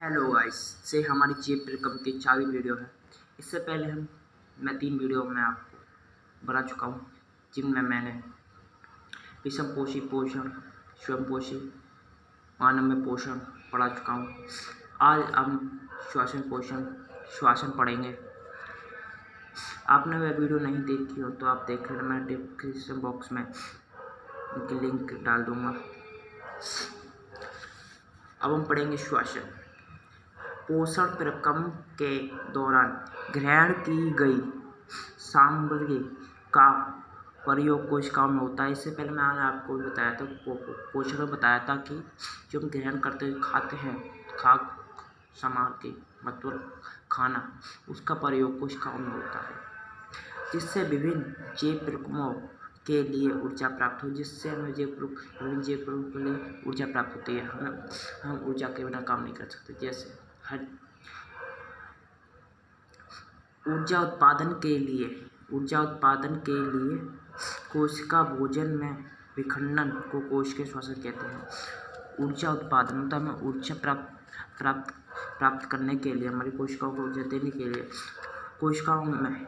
Hello guys से हमारी जेब रकम की 4वीं वीडियो है। इससे पहले मैं 3 वीडियो में आपको बना चुका हूँ, जिनमें मैंने विषम पोषी पोषण, स्वयं पोषी, मानव में पोषण पढ़ा चुका हूँ। आज हम श्वसन पोषण श्वासन पढ़ेंगे। आपने वह वीडियो नहीं देखी हो तो आप देख लेना, मैं डिस्क्रिप्शन बॉक्स में उनकी लिंक डाल दूँगा। अब हम पढ़ेंगे श्वासन। पोषण प्रक्रम के दौरान ग्रहण की गई सामग्री का प्रयोग कोशिकाओं में होता है। इससे पहले मैंने आपको बताया था, पोषण में बताया था कि जो हम ग्रहण करते खाते हैं खाद्य सामग्री मतलब खाना, उसका प्रयोग कोशिकाओं में होता है, जिससे विभिन्न जीव प्रक्रमों के लिए ऊर्जा प्राप्त हो जिससे हमें विभिन्न जीव प्रक्रमों के लिए ऊर्जा प्राप्त होती है। हम ऊर्जा के बिना काम नहीं कर सकते। जैसे ऊर्जा उत्पादन के लिए कोशिका भोजन में विखंडन को कोशिकीय श्वसन कहते हैं। ऊर्जा उत्पादन मतलब हमें ऊर्जा प्राप्त करने के लिए, हमारी कोशिकाओं को ऊर्जा देने के लिए कोशिकाओं में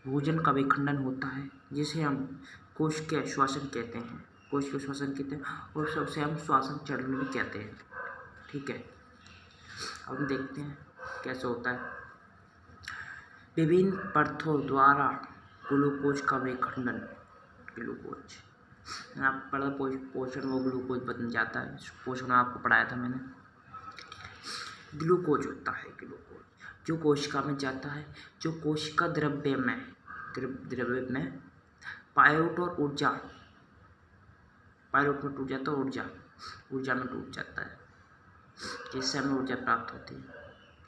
भोजन का विखंडन होता है, जिसे हम कोशिकीय श्वसन कहते हैं। कोशिकीय श्वसन कहते हैं और सबसे हम श्वसन चरण भी कहते हैं। ठीक है, अब हम देखते हैं कैसे होता है। विभिन्न परतों द्वारा ग्लूकोज का विखंडन। ग्लूकोज पोषण वो ग्लूकोज बन जाता है। पोषण आपको पढ़ाया था मैंने। ग्लूकोज होता है ग्लूकोज जो कोशिका में जाता है, जो कोशिका द्रव्य में पायरुट में टूट जाता है, ऊर्जा में टूट जाता है, जिससे हमें ऊर्जा प्राप्त होती है।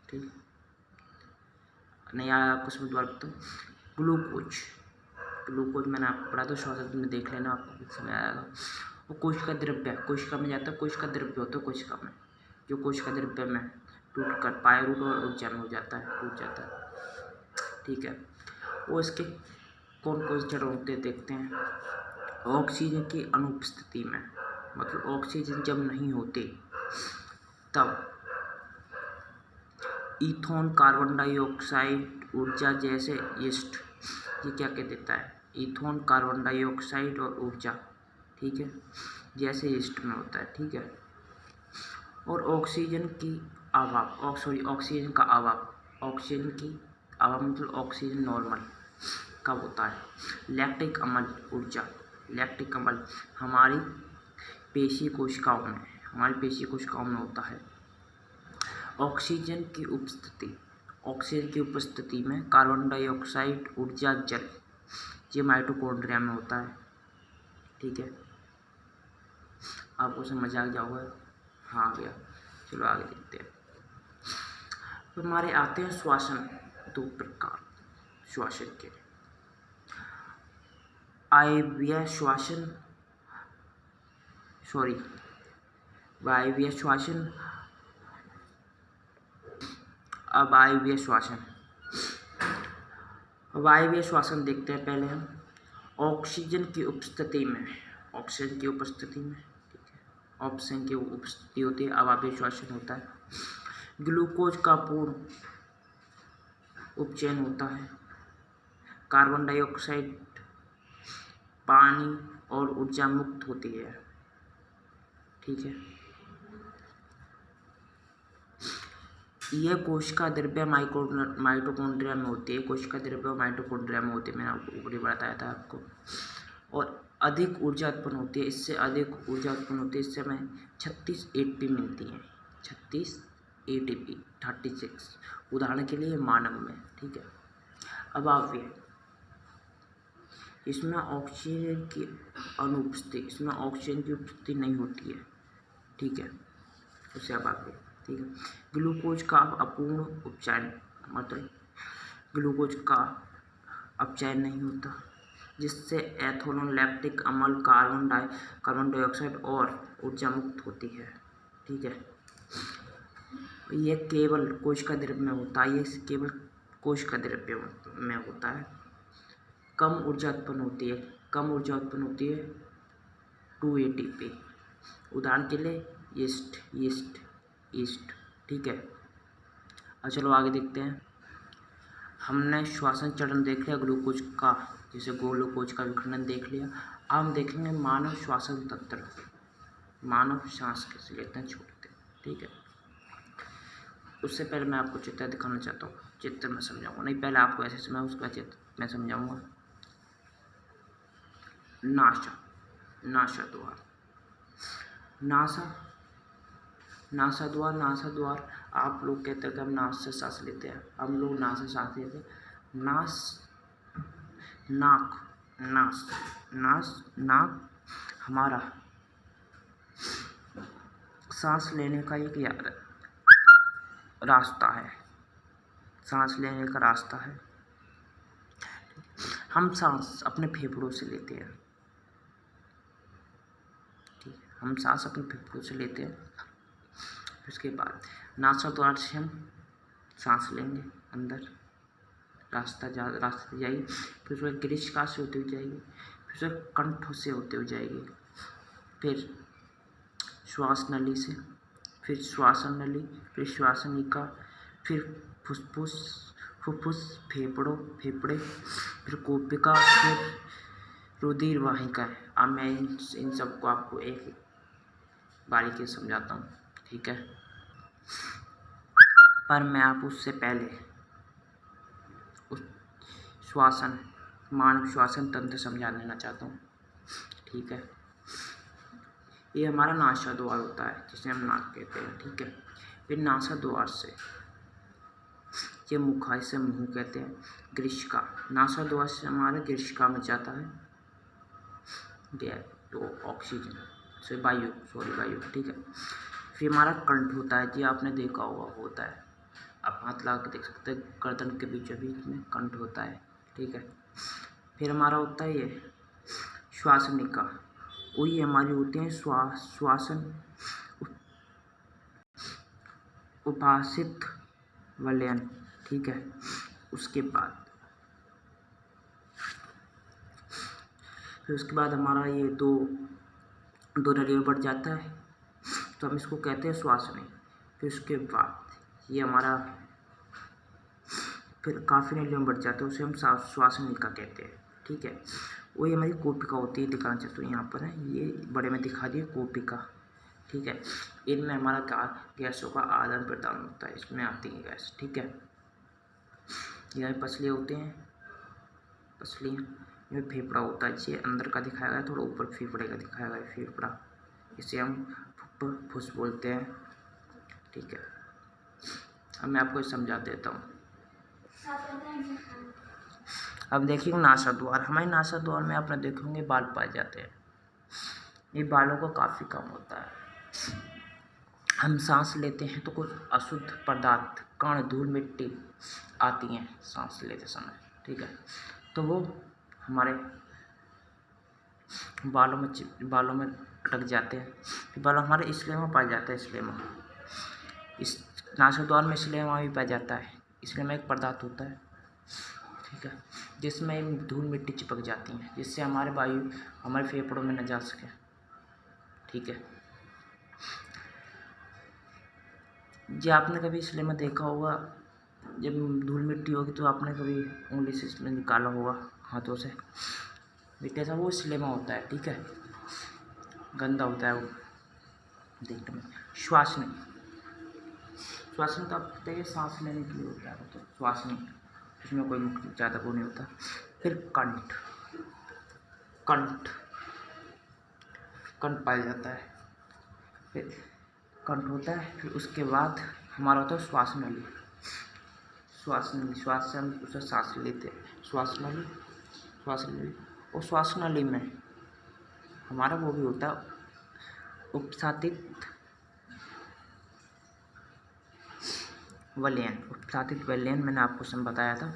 ठीक, नहीं आया आपको समझ बात तो ग्लूकोज मैंने आपको पढ़ा था, श्वासन में देख लेना, आपको समझ आएगा। वो कोशिका द्रव्य कोशिका में जाता है, कोशिका द्रव्य होता है कोशिका में, जो कोशिका द्रव्य में टूट कर पायरुट और ऊर्जा में हो जाता है, टूट जाता है। ठीक है, वो इसके कौन कौन से चरण होते देखते हैं। ऑक्सीजन की अनुपस्थिति में, मतलब ऑक्सीजन जब नहीं होती तब इथेनॉल, कार्बन डाइऑक्साइड ऊर्जा जैसे यीस्ट, ये क्या कह देता है, इथेनॉल, कार्बन डाइऑक्साइड और ऊर्जा, ठीक है, जैसे यीस्ट में होता है। ठीक है, और ऑक्सीजन का अभाव मतलब ऑक्सीजन नॉर्मल कब होता है। लैक्टिक अम्ल ऊर्जा, लैक्टिक अम्ल हमारी पेशी कोशिकाओं में होता है। ऑक्सीजन की उपस्थिति में कार्बन डाइऑक्साइड ऊर्जा जल, ये माइटोकॉन्ड्रिया में होता है। ठीक है, आपको समझ आ गया होगा। हाँ आ गया, चलो आगे देखते हैं। तो हमारे आते हैं श्वसन, 2 प्रकार श्वसन के। वायवीय श्वसन वायवीय श्वसन देखते हैं पहले हम। ऑक्सीजन की उपस्थिति में ठीक है, ऑक्सीजन की उपस्थिति होती है, अवायवीय श्वसन होता है। ग्लूकोज का पूर्ण उपचयन होता है। कार्बन डाइऑक्साइड, पानी और ऊर्जा मुक्त होती है। ठीक है, यह कोशिका द्रव्य माइटोकॉन्ड्रिया में होती है। कोशिका द्रव्य माइटोकॉन्ड्रिया में होती है, मैंने आपको ऊपर ही बताया था आपको। और अधिक ऊर्जा उत्पन्न होती है, इससे हमें 36 ATP मिलती है। 36 ATP 36 उदाहरण के लिए मानव में। ठीक है, अब अवायवीय, इसमें ऑक्सीजन की उपस्थिति नहीं होती है। ठीक है, उसे अवायवीय। ठीक है, ग्लूकोज का अपूर्ण उपचयन मतलब ग्लूकोज का अपचयन नहीं होता, जिससे एथेनॉल, लैक्टिक अम्ल, कार्बन डाइऑक्साइड और ऊर्जा मुक्त होती है। ठीक है, यह केवल कोशिका द्रव्य में होता है। कम ऊर्जा उत्पन्न होती है 2 ATP। उदाहरण के लिए यीस्ट ईस्ट। ठीक है, अब चलो आगे देखते हैं। हमने श्वसन चरण देख लिया, ग्लूकोज का जैसे ग्लूकोज का विखंडन देख लिया। अब हम देखेंगे मानव श्वसन तंत्र, मानव सांस कैसे लेते हैं छोड़ते हैं। ठीक है, उससे पहले मैं आपको चित्र दिखाना चाहता हूँ, चित्र में समझाऊंगा, नहीं पहले आपको ऐसे समझाऊँ, उसका चित्र मैं समझाऊंगा। नासा, नासा द्वार, नासा द्वार आप लोग कहते हैं कि हम नास से सांस लेते हैं, हम लोग नास से सांस लेते हैं। नाक हमारा सांस लेने का एक रास्ता है, सांस लेने का रास्ता है। हम सांस अपने फेफड़ों से लेते हैं, ठीक है, हम सांस अपने फेफड़ों से लेते हैं। उसके बाद नासाद्वार से हम सांस लेंगे, अंदर रास्ते जाएगी, फिर उसके गिरिशिका से होते हुए जाएगी, फिर उसके कंठ से होते हुए जाएगी, फिर श्वास नली से, फिर श्वासन नली, फिर श्वासनिका, फिर फुफ्फुस, फेफड़े, फिर कोशिका, फिर रुधिर वाहिका है। अब मैं इन सबको आपको एक बारीकी से समझाता हूँ, ठीक है, पर मैं आप उससे पहले उस श्वासन, मानव श्वासन तंत्र समझा देना चाहता हूँ। ठीक है, ये हमारा नासा द्वार होता है जिसे हम नाक कहते हैं। ठीक है, फिर नासा द्वार से ये मुखा, इसे मुंह कहते हैं। ग्रीष्का, नासा द्वार से हमारे ग्रीष्का में जाता है तो ऑक्सीजन से वायु, ठीक है। फिर हमारा कंठ होता है, जी आपने देखा होता है, आप हाथ लगा के देख सकते हैं, गर्दन के बीचों बीच में कंठ होता है। ठीक है, फिर हमारा होता है ये श्वासनिका, वही हमारी होती है श्वासन उपासित वलयन। ठीक है, उसके बाद हमारा ये दो नलियों बढ़ जाता है तो हम इसको कहते हैं श्वासनी। फिर उसके बाद ये हमारा फिर काफ़ी नलियों बढ़ जाता है, उसे हम श्वासनिका कहते हैं। ठीक है, वही हमारी कोशिका होती है, दिखाना चाहते हो यहाँ पर है, ये बड़े में दिखा दिए कोशिका। ठीक है, इनमें हमारा गैसों का आदान प्रदान होता है, इसमें आती है गैस। ठीक है, यह पसलियाँ होते हैं, पसलियाँ में फेफड़ा होता है, ये अंदर का दिखाया गया, थोड़ा ऊपर फेफड़े का दिखाया गया फेफड़ा, इसे हम फुफ्फुस बोलते हैं। ठीक है, अब मैं आपको समझा देता हूँ। अब देखिए नासा द्वार, हमारे नासा द्वार में आपने देखेंगे बाल पाए जाते हैं, ये बालों का काफ़ी कम होता है। हम सांस लेते हैं तो कुछ अशुद्ध पदार्थ, कण, धूल, मिट्टी आती हैं सांस लेते समय। ठीक है, तो वो हमारे बालों में अटक जाते हैं, फिर बाल हमारे इस्लेमा पाया जाता है, इस्लेमा, इस नासाद्वार में इस्लेमा भी पाया जाता है। इस्लेमा एक पदार्थ होता है, ठीक है, जिसमें धूल मिट्टी चिपक जाती हैं, जिससे हमारे वायु हमारे फेफड़ों में न जा सके। ठीक है, जी आपने कभी इस्लेमा देखा होगा, जब धूल मिट्टी होगी तो आपने कभी उंगली से इसमें निकाला होगा, हाथों से मिट्टी सा, वो इस्लेमा होता है। ठीक है, गंदा होता है वो देखने में। श्वासनी तो आप कहते हैं सांस लेने के लिए होता है, तो श्वासनी, इसमें कोई ज़्यादा वो नहीं होता। फिर कंठ पाया जाता है, फिर कंठ होता है। फिर उसके बाद हमारा होता है श्वास नली, श्वास से हम उसे सांस लेते हैं, श्वास नली, और श्वास नली में हमारा वो भी होता है उपसातित वलयन, मैंने आपको बताया था।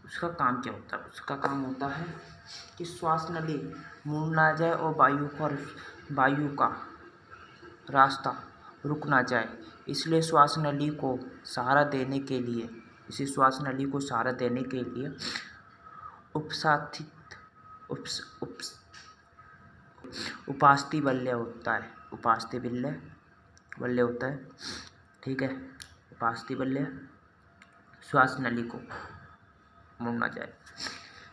उसका काम क्या होता है? उसका काम होता है कि श्वास नली मुड़ ना जाए और वायु का रास्ता रुक ना जाए, इसलिए श्वास नली को सहारा देने के लिए उपास्थि वलय होता है, ठीक है। उपास्थि बल्ले श्वास नली को मोड़ना जाए।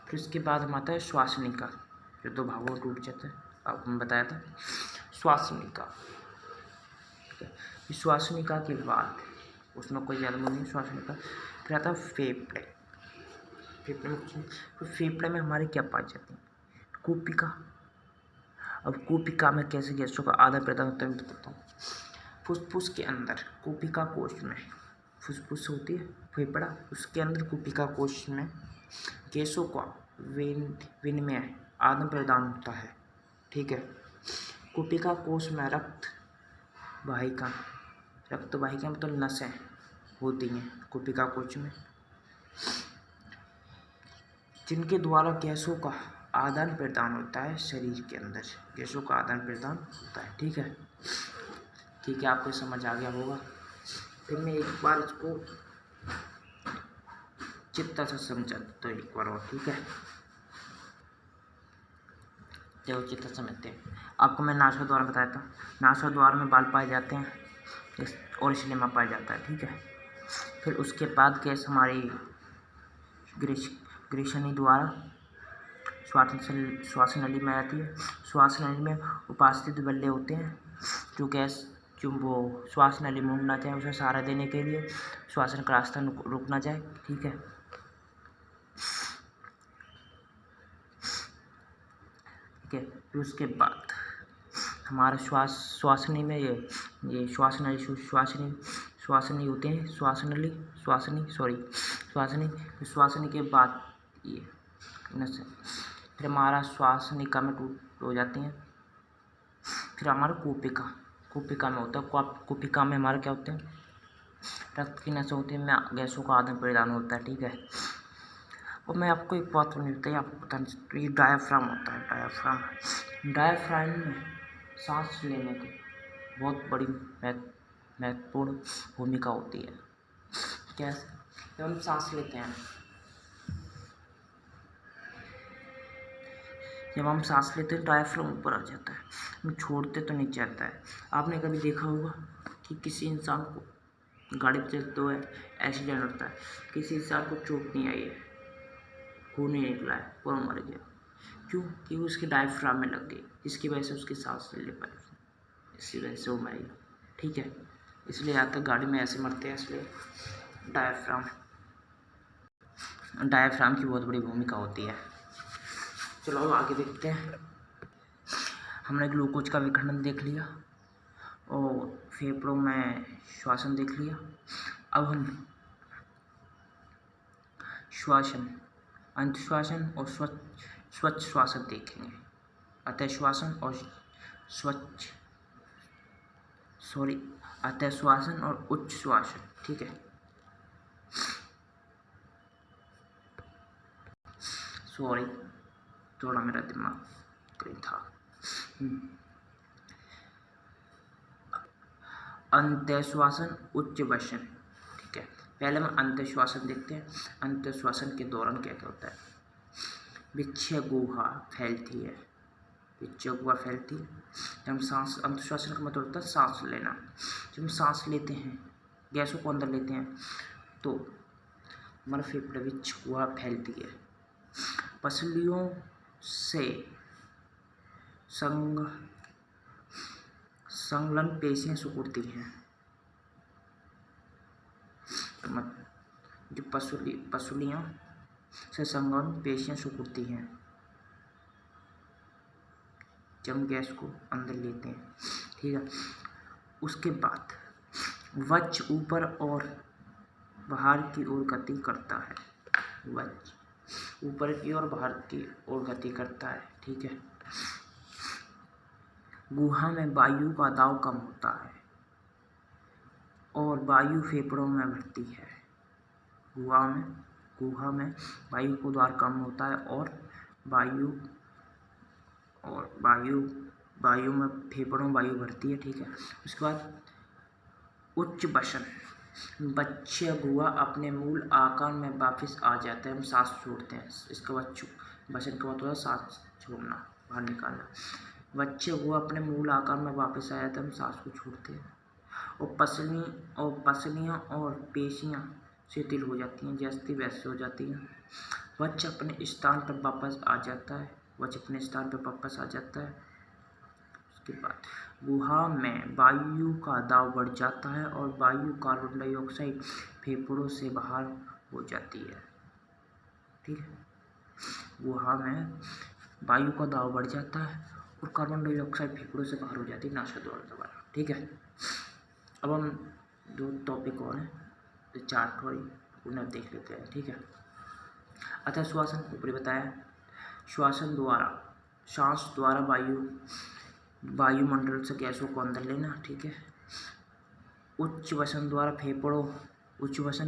फिर उसके बाद हम आता है श्वासनिका, जो 2 भागों में टूट जाता है, आपको मैं बताया था। श्वासनिका, श्वासनिका के बाद उसमें कोई ज़्यादा नहीं, श्वासनिका। फिर आता है फेफड़े। फेफड़े में तो फेफड़े में हमारे क्या पाए जाते हैं? कूपिका। अब कूपिका में कैसे गैसों का आधा प्रदान होता है मैं बताता हूँ। फुसफुस के अंदर कूपिका कोश में, फुसफुस होती है फेफड़ा, उसके अंदर कूपिका कोश में गैसों का विनिमय आदान प्रदान होता है, ठीक है। कूपिका कोश में रक्त वाहिका मतलब नसें होती हैं कूपिका कोश में, जिनके द्वारा गैसों का आदान प्रदान होता है। शरीर के अंदर गैसों का आदान प्रदान होता है, ठीक है। ठीक है, आपको समझ आ गया होगा। फिर मैं एक बार इसको चित्ता से समझाता हूँ एक बार और, ठीक है। देखो चित्ता समझते हैं। आपको मैं नासा द्वार बताया था, नासा द्वार में बाल पाए जाते हैं और सिनेमा पाया जाता है, ठीक है। फिर उसके बाद गैस हमारी ग्रीष्मनी द्वारा श्वास नली में आती है। श्वास नली में उपस्थित बल्ले होते हैं जो गैस जो वो श्वास नली में उड़ना चाहे उसे सहारा देने के लिए श्वासन का रास्ता रुक ना जाए, ठीक है। ठीक है, फिर उसके बाद हमारा श्वासनी में ये श्वासनी होते हैं, श्वासनी के बाद ये नसें, फिर हमारा श्वासनिका में टूट हो जाती हैं। फिर हमारा कूपिका में होता है। कूपिका में हमारा क्या होते हैं? रक्त की नसें होती हैं, में गैसों का आदान प्रदान होता है, ठीक है। और मैं आपको एक बात नहीं बताई, आपको बताना चाहिए, ये डायाफ्राम होता है। डायाफ्राम में सांस लेने की बहुत बड़ी महत्वपूर्ण भूमिका होती है। कैसे? जब हम सांस लेते हैं, डायाफ्राम ऊपर आ जाता है, हम छोड़ते तो नीचे आता है। आपने कभी देखा होगा कि किसी इंसान को गाड़ी पर चलते हुए एक्सीडेंट होता है, किसी इंसान को चोट नहीं आई है, खून नहीं निकला है, पूरा मर गया, क्यों? कि उसके डायफ्राम में लग गई, जिसकी वजह से उसकी सांस ले पाई, इसी वजह से वो मर गया, ठीक है। इसलिए या तक गाड़ी में ऐसे मरते हैं, इसलिए डायफ्राम की बहुत बड़ी भूमिका होती है। चलो अब आगे देखते हैं। हमने ग्लूकोज का विखंडन देख लिया और फेफड़ों में श्वासन देख लिया। अब हम श्वासन, अंतश्वासन और स्वच्छ श्वासन देखेंगे। अतःश्वासन और उच्च श्वासन, ठीक है। थोड़ा मेरा दिमाग कहीं था। अंतःश्वासन, उच्च वसन, ठीक है। पहले हम अंतःश्वासन देखते हैं। अंतःश्वासन के दौरान क्या क्या होता है? विच्छय गुहा फैलती है, जब हम सांस, अंतःश्वासन का मतलब होता है सांस लेना। जब हम सांस लेते हैं, गैसों को अंदर लेते हैं, तो हमारा फेफड़े विच्छ गुहा फैलती है। पसलियों से संलग्न पेशियां सिकुड़ती हैं। जो पसलियों से संलग्न पेशियां सिकुड़ती हैं जब हम गैस को अंदर लेते हैं, ठीक है। उसके बाद वक्ष ऊपर और बाहर की ओर गति करता है। वक्ष ऊपर की ओर बाहर की ओर गति करता है, ठीक है। गुहा में वायु का दाब कम होता है और वायु फेफड़ों में भरती है। गुहा में वायु का दाब कम होता है और वायु में फेफड़ों में वायु भरती है, ठीक है। उसके बाद उच्च वसन, वक्षीय गुहा अपने मूल आकार में वापस आ जाता है, हम सांस छोड़ते हैं। इसका वसन का मतलब सांस छोड़ना, बाहर निकालना। वक्षीय गुहा अपने मूल आकार में वापस आ जाता है, हम सांस को छोड़ते हैं। और पसलियाँ और पेशियाँ शिथिल हो जाती हैं, जैसी वैसे हो जाती हैं। वज्र अपने स्थान पर वापस आ जाता है। उसके बाद गुहा में वायु का दाब बढ़ जाता है और वायु कार्बन डाइऑक्साइड फेफड़ों से बाहर हो जाती है। ठीक है, गुहा में वायु का दाब बढ़ जाता है और कार्बन डाइऑक्साइड फेफड़ों से बाहर हो जाती है नासा द्वारा। ठीक है, अब हम दो टॉपिक और हैं, तो चार थोड़ी उन्हें देख लेते हैं। ठीक है, अतः श्वासन ऊपरी बताया, श्वासन द्वारा सांस द्वारा वायुमंडल से गैसों को अंदर लेना। ठीक है, उच्च वसन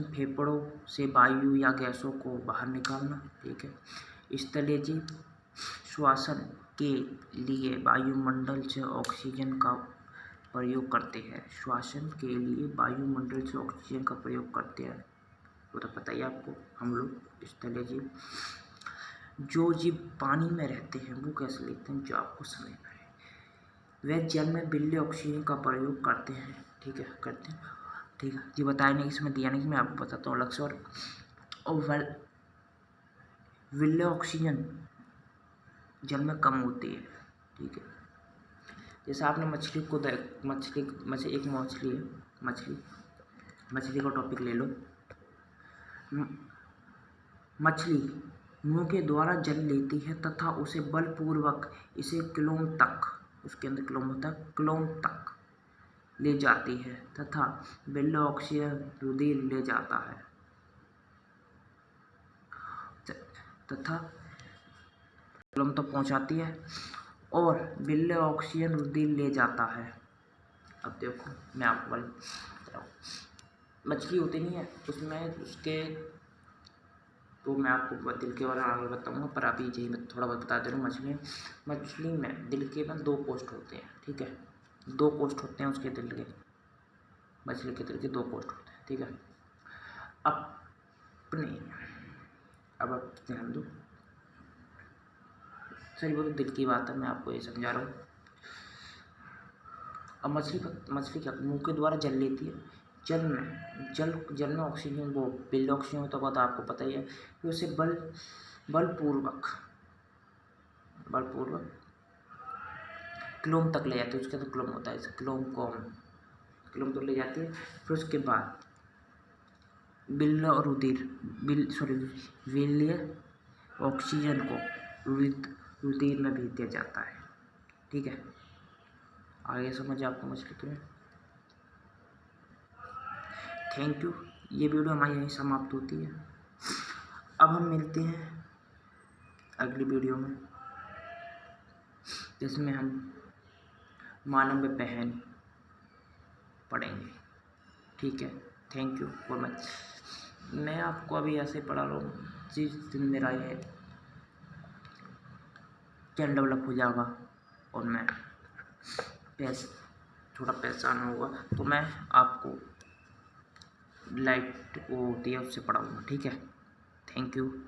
फेफड़ों से वायु या गैसों को बाहर निकालना। ठीक है, स्थलीय जीव श्वासन के लिए वायुमंडल से ऑक्सीजन का प्रयोग करते हैं। वो तो पता ही आपको। हम लोग स्थलीय जीव, जो जीव पानी में रहते हैं वो कैसे लिखते हैं, जो आपको समझ में आए। वे जल में विलेय ऑक्सीजन का प्रयोग करते हैं। ठीक है, ठीक है जी, बताया नहीं, इसमें दिया नहीं, मैं आपको बताता हूँ अलग से। और विलेय ऑक्सीजन जल में कम होती है। ठीक है, जैसे आपने मछली का टॉपिक ले लो। मछली मुंह के द्वारा जल लेती है तथा उसे बलपूर्वक इसे उसके अंदर क्लोम तक ले जाती है तथा विलेय ऑक्सीजन रुधिर ले जाता है तथा क्लोम तक पहुंचाती है और विलेय ऑक्सीजन रुधिर ले जाता है। अब देखो मैं आपको बताऊँ, मछली होती नहीं है उसमें उसके, तो मैं आपको दिल के बारे में आगे बताऊँगा, पर अभी यही मैं थोड़ा बहुत बता दे रहा हूँ। मछली में दिल के में 2 कोष्ठ होते हैं। ठीक है, 2 कोष्ठ होते हैं उसके दिल के, मछली के दिल के 2 कोष्ठ होते हैं। ठीक है, अब आप ध्यान दो, सही वो तो दिल की बात है, मैं आपको ये समझा रहा हूँ। अब मछली क्या मुंह के द्वारा जल लेती है। जल में ऑक्सीजन, वो विलेय ऑक्सीजन होता है, तो आपको पता ही है कि उसे बलपूर्वक क्लोम तक ले जाती है। उसके तो क्लोम होता है, इसे क्लोम तक ले जाती है। फिर उसके बाद विलेय ऑक्सीजन को रुधिर में भेज दिया जाता है। ठीक है, आगे समझ आपको मछली तो। थैंक यू, ये वीडियो हमारी यहीं समाप्त होती है। अब हम मिलते हैं अगली वीडियो में, जिसमें हम मानव पहन पढ़ेंगे। ठीक है, थैंक यू फॉर मच। मैं आपको अभी ऐसे पढ़ा रहा हूँ, जिस दिन मेरा ये चैनल डेवलप हो जाएगा और मैं थोड़ा पैसा आना होगा, तो मैं आपको लाइट वो होती है उससे पढ़ाऊँगा। ठीक है, थैंक यू।